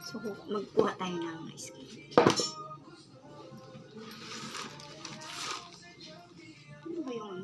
So, magkuha tayo ng ice cream. Ano ba yung...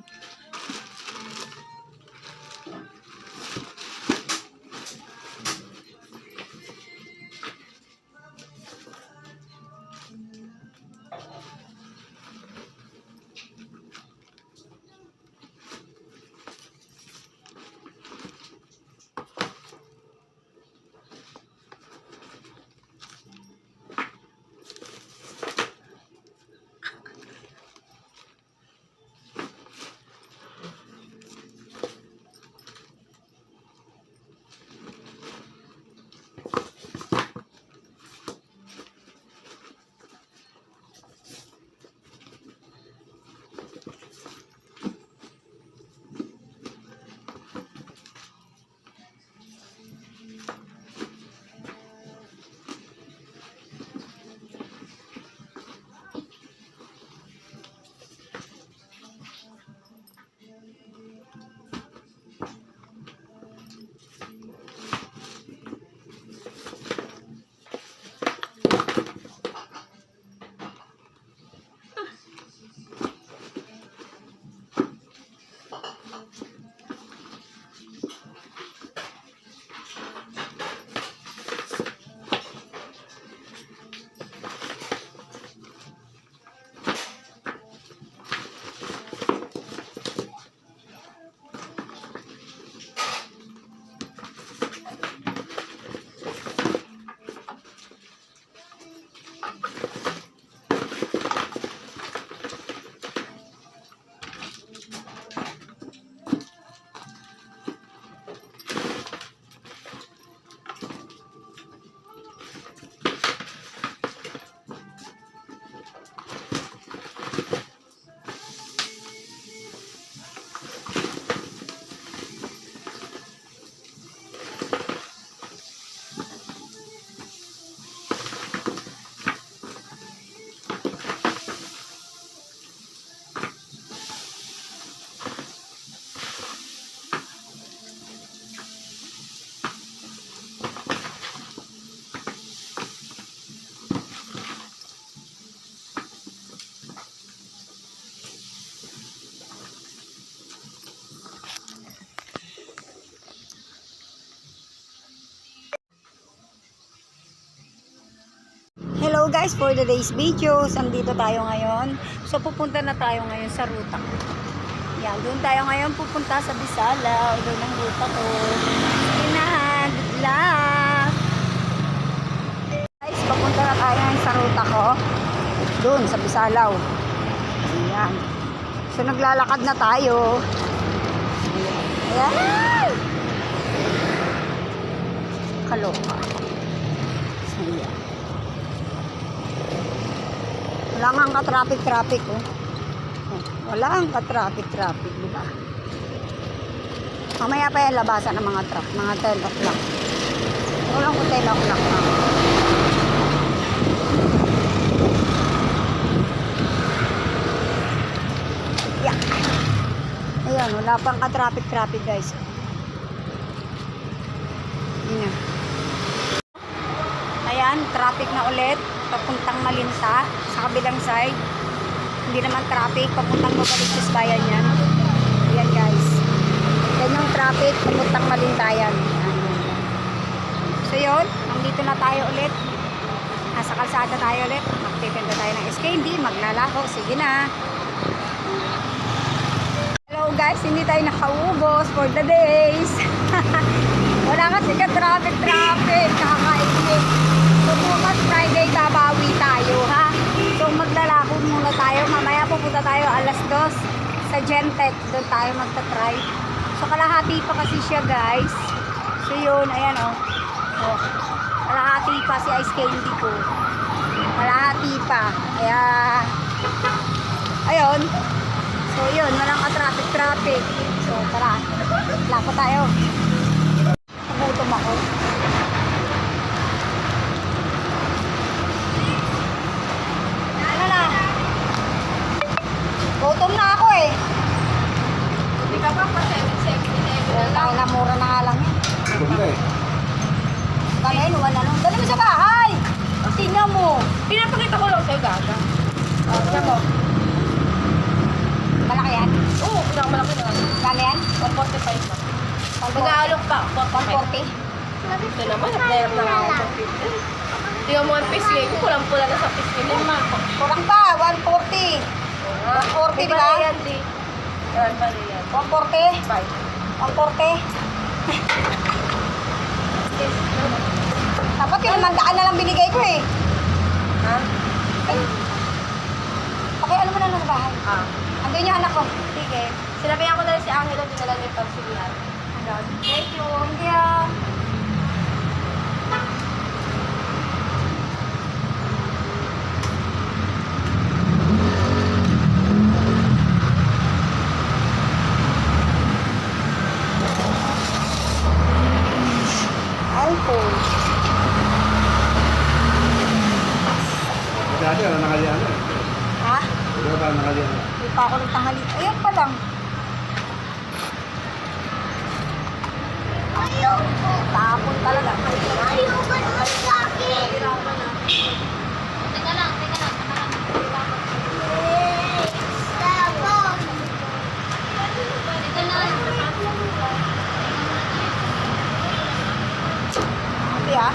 Hello guys, for today's videos, andito tayo ngayon. So pupunta na tayo ngayon sa ruta ko. Yan, doon tayo ngayon pupunta sa Bisalaw. Doon ang ruta ko. Inahan, good luck! Guys, papunta na tayo ngayon sa ruta ko. Doon, sa Bisalaw. Ayan. So naglalakad na tayo. Ayan! Kaloka. Ayan. Wala nga ang ka-traffic-traffic, oh. Wala ang ka-traffic-traffic, diba? Mamaya pa yan labasan ng mga truck, mga 10 o'clock. Walang ko 10 o'clock na. Yeah. Ayan, wala pang ka-traffic-traffic, guys. Ayan. Ayan, traffic na ulit. Papuntang Malinta sa kabilang side. Hindi naman traffic, papuntang Novaliches bayan yan. Ayan guys. Yan yung traffic, papuntang Malinta yan. So yun, nandito na tayo ulit. Nasa kalsada tayo ulit. Magtitinda tayo ng SKD, maglalako. Sige na. Hello guys, hindi tayo nakaubos for the days. Wala kasi ka traffic. Nakakainit. So bukas Friday babawi tayo ha. So maglalako muna tayo. Mamaya pupunta tayo alas 2 sa Gentech. Doon tayo magta-try. So kalahati pa kasi siya guys. So yun, ayan oh. Oh. Kalahati pa si ice candy ko. Kalahati pa. Kaya ayun. So yun, walang ka-traffic. So tara, lako tayo. Nagutom ako. Gutom na ako eh. Hindi ka pa pa 7-7. Tayo na mura na nga lang yan. Gutom ka eh. Kanain, wala nung. Dali mo sa bahay. Tingnan mo. Pinapakita ko lang sa'yo, gaga. Tingnan mo. Malaki yan. Oo, pinakamalaki na. Kano yan? 145 na. Mag-aalok pa. 140. Ito naman, nag-direct na ako sa piece. Tingnan mo ang piece ngayon. Pulang-pula na sa piece ngayon. Kurang pa, 140. 140, di ba? Yan, di. Yan, pala yan. 140. 5. 140. Dapat yung 500 na lang binigay ko eh. Ha? Ay. Okay, ano mo na lang sa bahay? Ah. Andun yung anak ko. Sige. Sinabihan ko na rin si Angelo, dinala niya yung pagsilihan. Thank you. Thank you. iPhone. Dati, ano nakalian na? Ha? Wala ba nakalian na? Hindi pa ako nagtanghali. Ayun pa lang. Tapon talaga. Ayoko naman sa akin. Teka lang. Tapos. Ito na. Hindi ah.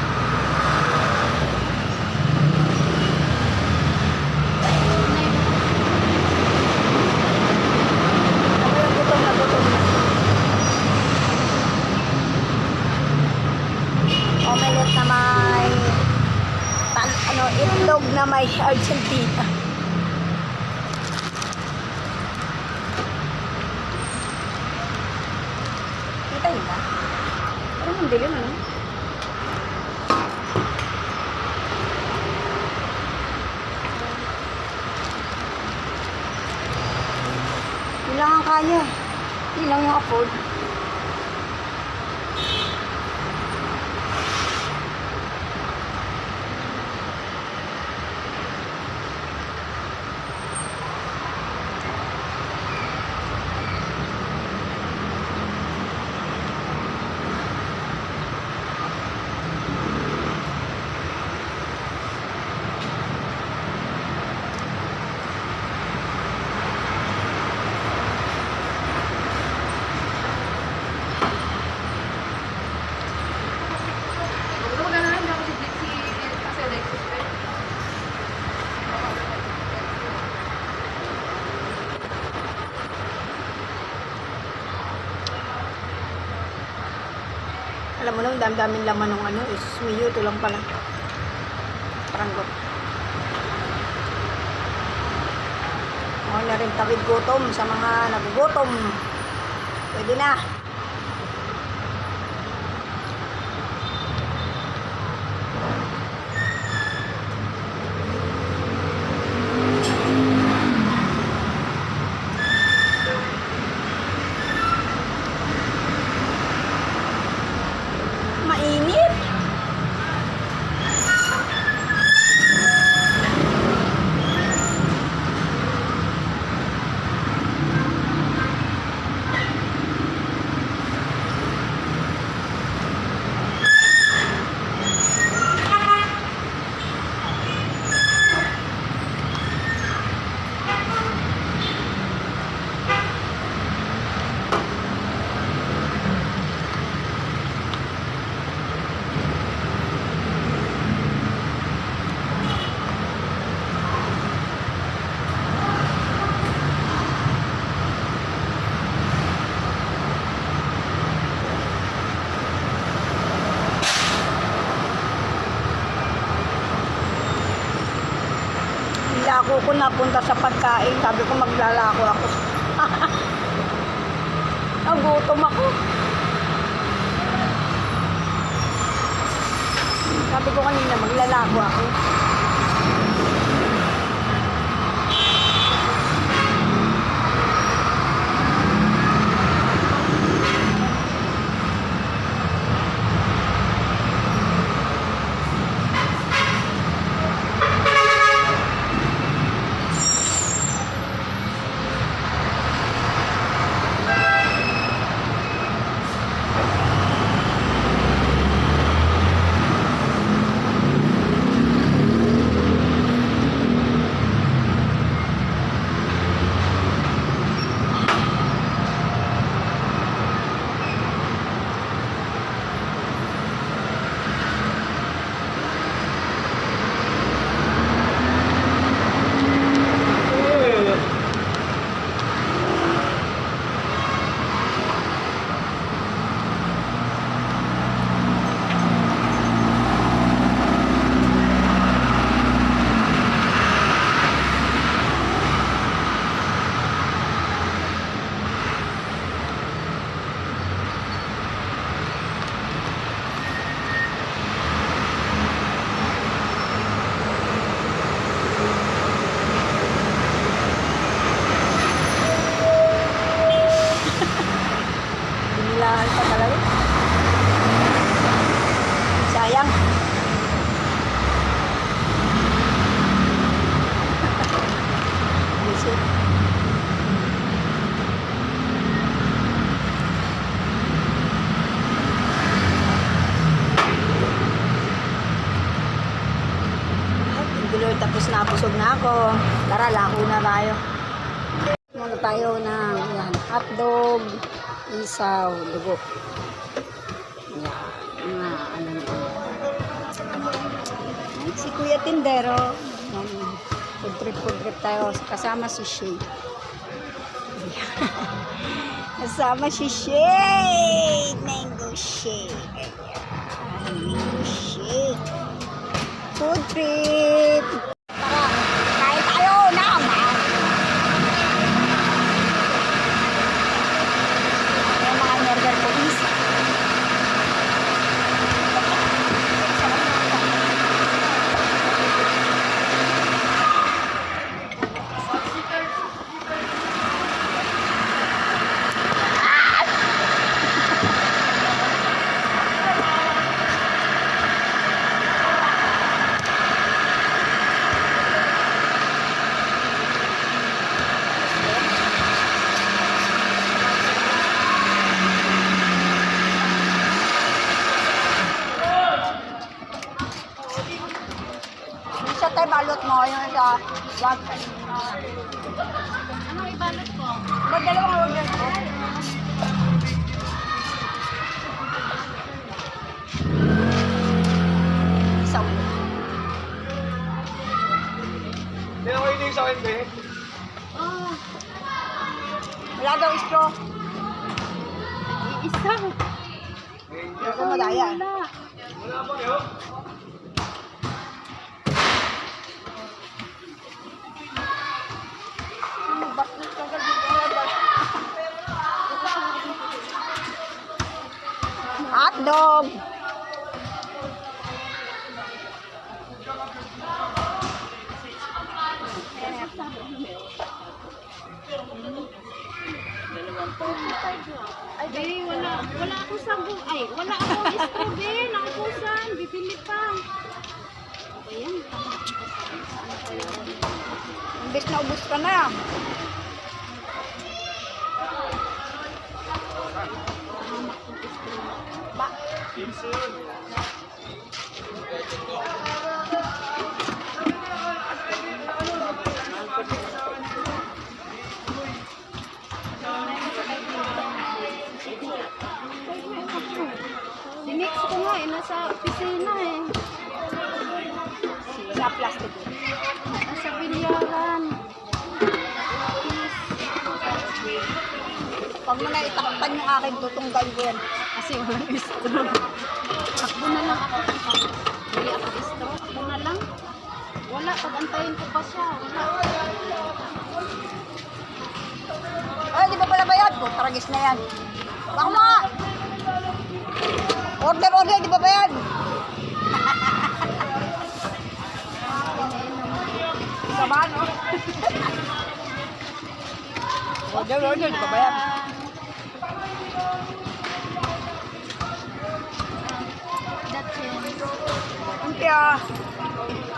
Ano yung gutom na gutom na? Omelette na may itlog na may Argentina. Kita yun ba? Parang ang dilim ano? Yun lang ang kaya. Yun lang yung afford. Alam mo nung daming laman ng ano, ismiyo, ito lang pala. Paranggot. Okay na rin tawid gutom sa mga nagugutom. Pwede na. Mainit. Lako ko napunta sa pagkain. Sabi ko maglalako ako. Nagutom ako. Sabi ko kanina maglalako ako. Busog na ako. Tara, lako na tayo. Muna tayo ng yan, hotdog, isaw, dugo. Yan, mga ano nito. Si Kuya Tindero. Yan, food trip tayo. Kasama si Shay. Kasama si Shay. Mango shake. Ayan, mango shake. Food trip. Tara, kain tayo naman. Ayan, mga burger po isa. Isa tayo balot mo yung sa wag. Ano ibalot ko? Ba't dalawang order ko? Isa ulit. Hindi ako hindi sa akin, be. Oh, Wala daw straw. isa. Hindi ko madaya. Wala pa kayo? Hotdog. Ay, di, wala akong sabong. Ay, wala akong strawberry. Naubusan. Bibili pa. Ayan. Imbes na ubus ka na. Ba? Sinix ko nga eh. Nasa opisina eh. Sa plastic. Nasa bilyaran. Pag mo na itakpan yung akin, tutunggal ko yan. Kasi walang straw. Takbo na lang ako. Hindi ako straw. Takbo na lang. Wala. Pag-antayin ko pa siya. Wala. Ay, di ba pala bayad ko? Taragis na yan. Baka mga! Order, di ba bayad? Sama, no? Order, di ba bayad? That's it. Thank you.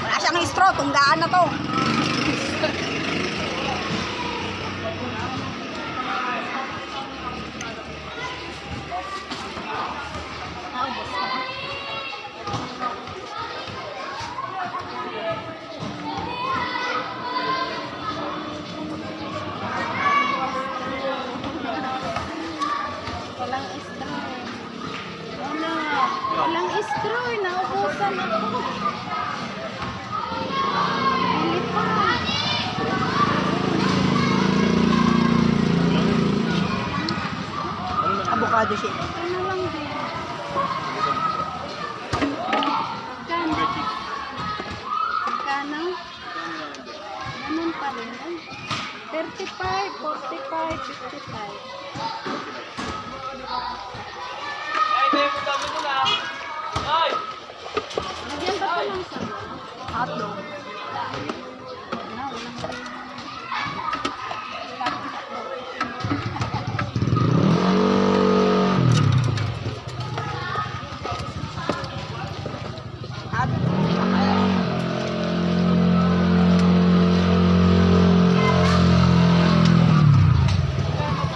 Wala siyang straw, tunggaan na to. Naubos ka. Walang straw eh. Wala. Walang straw eh. Naubusan ako. Bili pa. Avocado shake. Ano lang din. Magkano? Magkano? Ganun pa rin. Ay, 35, 45, 55. Nagyan ba pa lang sa Hotdog. na?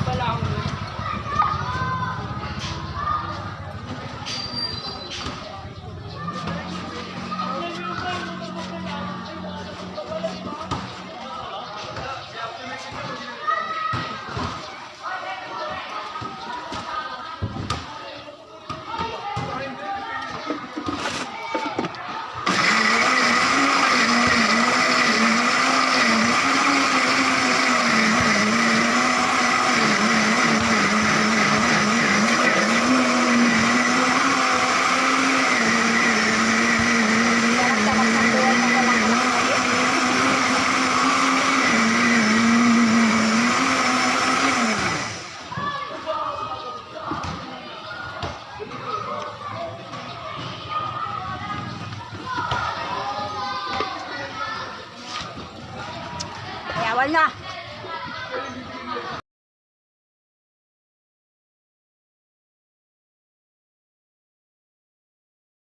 Walang bawal na.